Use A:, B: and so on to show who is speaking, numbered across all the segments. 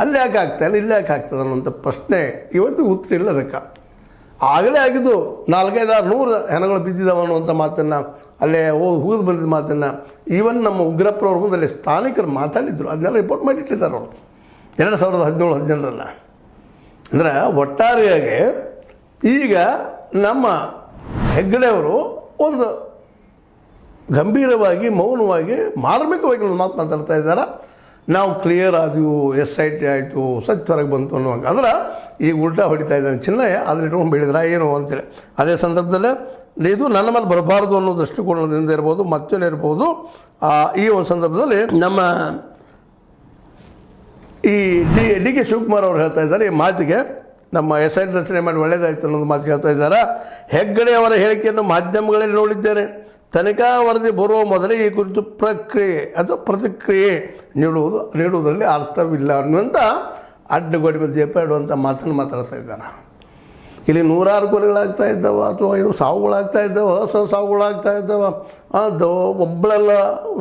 A: ಅಲ್ಲಿ ಯಾಕೆ ಆಗ್ತಾಯಿಲ್ಲ ಇಲ್ಲಿ ಯಾಕೆ ಆಗ್ತದೆ ಅನ್ನೋಂಥ ಪ್ರಶ್ನೆ ಇವತ್ತಿಗೂ ಉತ್ತರ ಇಲ್ಲ ಅದಕ್ಕೆ. ಆಗಲೇ ಆಗಿದ್ದು 400-500 ಹೆಣಗಳು ಬಿದ್ದಿದ್ದಾವೆ ಅನ್ನುವಂಥ ಮಾತನ್ನು ಅಲ್ಲೇ ಹೋಗಿ ಬಂದಿದ್ದ ಮಾತನ್ನು ಈವನ್ ನಮ್ಮ ಉಗ್ರಪ್ಪರವ್ರ ಮುಂದೆ ಸ್ಥಾನಿಕರು ಮಾತಾಡಿದ್ರು. ಅದನ್ನೆಲ್ಲ ರಿಪೋರ್ಟ್ ಮಾಡಿಟ್ಟಿದ್ದಾರೆ ಅವರು 2017-18 ಅಂದರೆ ಒಟ್ಟಾರೆಯಾಗಿ ಈಗ ನಮ್ಮ ಹೆಗ್ಗಡೆಯವರು ಒಂದು ಗಂಭೀರವಾಗಿ ಮೌನವಾಗಿ ಮಾರ್ಮಿಕವಾಗಿ ಒಂದು ಮಾತು ಮಾತಾಡ್ತಾ ಇದ್ದಾರೆ. ನಾವು ಕ್ಲಿಯರ್ ಆದವು, SIT ಆಯಿತು, ಸತ್ಯ ಹೊರಗೆ ಬಂತು ಅನ್ನುವಾಗ. ಅಂದ್ರೆ ಈಗ ಉಲ್ಟಾ ಹೊಡಿತಾ ಇದ್ದಾನೆ ಚಿನ್ನಯ್ಯ, ಅದನ್ನ ಇಟ್ಕೊಂಡು ಬೆಳೆದ್ರೆ ಏನು ಅಂತೇಳಿ. ಅದೇ ಸಂದರ್ಭದಲ್ಲೇ ಇದು ನನ್ನ ಮೇಲೆ ಬರಬಾರ್ದು ಅನ್ನೋ ದೃಷ್ಟಿಕೋನದಿಂದ ಇರ್ಬೋದು, ಮತ್ತೇನು ಇರ್ಬೋದು. ಈ ಒಂದು ಸಂದರ್ಭದಲ್ಲಿ ನಮ್ಮ ಈ ಡಿ ಕೆ ಶಿವಕುಮಾರ್ ಅವರು ಹೇಳ್ತಾ ಇದ್ದಾರೆ, ಈ ಮಾತಿಗೆ ನಮ್ಮ SIT ರಚನೆ ಮಾಡಿ ಒಳ್ಳೆಯದಾಯಿತು ಅನ್ನೋದು ಮಾತು ಹೇಳ್ತಾ ಇದ್ದಾರೆ. ಹೆಗ್ಗಡೆ ಅವರ ಹೇಳಿಕೆಯನ್ನು ಮಾಧ್ಯಮಗಳಲ್ಲಿ ನೋಡಿದ್ದೇನೆ. ತನಿಖಾ ವರದಿ ಬರುವ ಮೊದಲೇ ಈ ಕುರಿತು ಪ್ರಕ್ರಿಯೆ ಅಥವಾ ಪ್ರತಿಕ್ರಿಯೆ ನೀಡುವುದರಲ್ಲಿ ಅರ್ಥವಿಲ್ಲ ಅನ್ನುವಂಥ ಅಡ್ಡಗೋಡೆ ದೀಪ ಇಡುವಂಥ ಮಾತನ್ನು ಮಾತಾಡ್ತಾ ಇದ್ದಾರೆ. ಇಲ್ಲಿ 100 ಕೊಲೆಗಳಾಗ್ತಾ ಇದ್ದಾವೆ ಅಥವಾ ಏನು ಸಾವುಗಳಾಗ್ತಾ ಇದ್ದಾವೆ, ಸಾವುಗಳಾಗ್ತಾ ಇದ್ದಾವೆ. ಒಬ್ಬಳಲ್ಲ,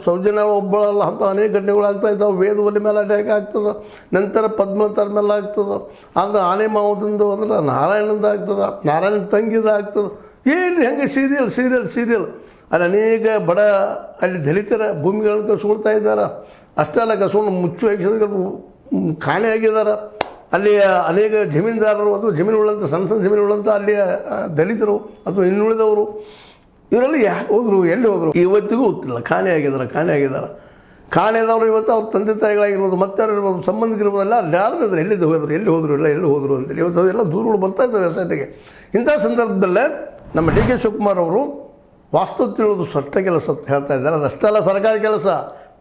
A: ಸೌಜನ್ಯ ಒಬ್ಬಳಲ್ಲ, ಅಂತ ಅನೇಕ ಘಟನೆಗಳಾಗ್ತಾ ಇದ್ದಾವೆ. ವೇದವಲ್ಲಿ ಮೇಲೆ ಅಟ್ಯಾಕ್ ಆಗ್ತದೆ, ನಂತರ ಪದ್ಮಲತರ ಮೇಲೆ ಆಗ್ತದೆ, ಅದು ಆನೆ ಮಾವುದಂದು ಅಂದ್ರೆ ನಾರಾಯಣಂದು ಆಗ್ತದೆ, ನಾರಾಯಣ ತಂಗಿದ ಆಗ್ತದೆ. ಏನು ಹೆಂಗೆ ಸೀರಿಯಲ್ ಅಲ್ಲಿ ಅನೇಕ ಬಡ ಅಲ್ಲಿ ದಲಿತರ ಭೂಮಿಗಳನ್ನು ಕಸ್ಕೊಳ್ತಾ ಇದ್ದಾರೆ. ಅಷ್ಟೆಲ್ಲ ಕಸ್ಕೊಂಡು ಮುಚ್ಚು ಹಾಕಿದ್ರು ಕಾಣೆಯಾಗಿದ್ದಾರೆ. ಅಲ್ಲಿ ಅನೇಕ ಜಮೀನ್ದಾರರು ಅಥವಾ ಜಮೀನುಗಳಂತ ಸಣ್ಣ ಜಮೀನುಗಳಂತ ಅಲ್ಲಿ ದಲಿತರು ಅಥವಾ ಇನ್ನುಳಿದವರು ಇವರೆಲ್ಲ ಯಾಕೆ ಹೋದರು, ಎಲ್ಲಿ ಹೋದರು ಇವತ್ತಿಗೂ ಗೊತ್ತಿಲ್ಲ. ಕಾಣೆಯಾಗಿದ್ದಾರೆ. ಕಾಣೆದವರು ಇವತ್ತು ಅವ್ರ ತಂದೆ ತಾಯಿಗಳಾಗಿರ್ಬೋದು, ಮತ್ತೆ ಇರ್ಬೋದು, ಸಂಬಂಧಿಕರಿರ್ಬೋದೆಲ್ಲ ಅಲ್ಲಾಡ್ತಿದ್ರು. ಎಲ್ಲಿ ಹೋದರು ಅಂತೇಳಿ ಇವತ್ತು ಎಲ್ಲ ದೂರುಗಳು ಬರ್ತಾ ಇದ್ದಾವೆ SITಗೆ. ಇಂಥ ಸಂದರ್ಭದಲ್ಲೇ ನಮ್ಮ ಡಿ ಕೆ ಶಿವಕುಮಾರ್ ಅವರು ವಾಸ್ತವ ತಿಳಿಯೋದು ಸ್ಪಷ್ಟ ಕೆಲಸ ಅಂತ ಹೇಳ್ತಾ ಇದ್ದಾರೆ. ಅದಷ್ಟೆಲ್ಲ ಸರ್ಕಾರಿ ಕೆಲಸ.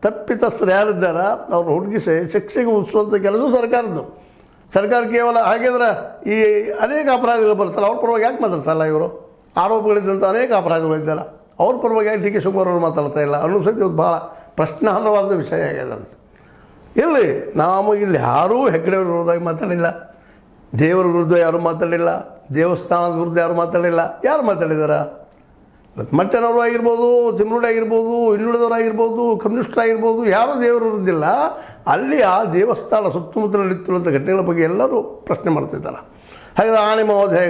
A: ತಪ್ಪಿತಸ್ಥರು ಯಾರಿದ್ದಾರೆ ಅವ್ರನ್ನ ಹುಡುಗಿಸಿ ಶಿಕ್ಷೆಗೆ ಉಳಿಸುವಂಥ ಕೆಲಸ ಸರ್ಕಾರದ್ದು. ಸರ್ಕಾರ ಕೇವಲ ಹಾಗಿದ್ರೆ ಈ ಅನೇಕ ಅಪರಾಧಿಗಳು ಬರ್ತಾರೆ, ಅವ್ರ ಪರವಾಗಿ ಯಾಕೆ ಮಾತಾಡ್ತಾಯಿಲ್ಲ? ಇವರು ಆರೋಪಗಳಿದ್ದಂಥ ಅನೇಕ ಅಪರಾಧಿಗಳಿದ್ದಾರೆ, ಅವ್ರ ಪರವಾಗಿ ಯಾಕೆ ಡಿ ಕೆ ಶಿವಕುಮಾರ್ ಅವರು ಮಾತಾಡ್ತಾ ಇಲ್ಲ ಅನ್ನೋ ಸಹಿತ ಇವತ್ತು ಭಾಳ ಪ್ರಶ್ನಾರ್ಹವಾದ ವಿಷಯ ಆಗಿದೆ ಅಂತ. ಇಲ್ಲಿ ಇಲ್ಲಿ ಯಾರೂ ಹೆಗ್ಗಡೆಯವ್ರ ವಿರುದ್ಧವಾಗಿ ಮಾತಾಡಿಲ್ಲ, ದೇವರ ವಿರುದ್ಧ ಯಾರೂ ಮಾತಾಡಿಲ್ಲ, ದೇವಸ್ಥಾನದ ವಿರುದ್ಧ ಯಾರೂ ಮಾತಾಡಿಲ್ಲ. ಯಾರು ಮಾತಾಡಿದಾರ? ಮಟ್ಟನವರು ಆಗಿರ್ಬೋದು, ತಿಮ್ರೋಡಿ ಆಗಿರ್ಬೋದು, ಇನ್ನುಳಿದವರಾಗಿರ್ಬೋದು, ಕಮ್ಯುನಿಸ್ಟರಾಗಿರ್ಬೋದು, ಯಾರೂ ದೇವರು ಇರೋದಿಲ್ಲ. ಅಲ್ಲಿ ಆ ದೇವಸ್ಥಾನ ಸುತ್ತಮುತ್ತಲು ನಡೆಯುತ್ತಿರುವಂಥ ಘಟನೆಗಳ ಬಗ್ಗೆ ಎಲ್ಲರೂ ಪ್ರಶ್ನೆ ಮಾಡ್ತಿದ್ದಾರೆ. ಹಾಗಾದರೆ ಆನೆ ಮಹೋದಯ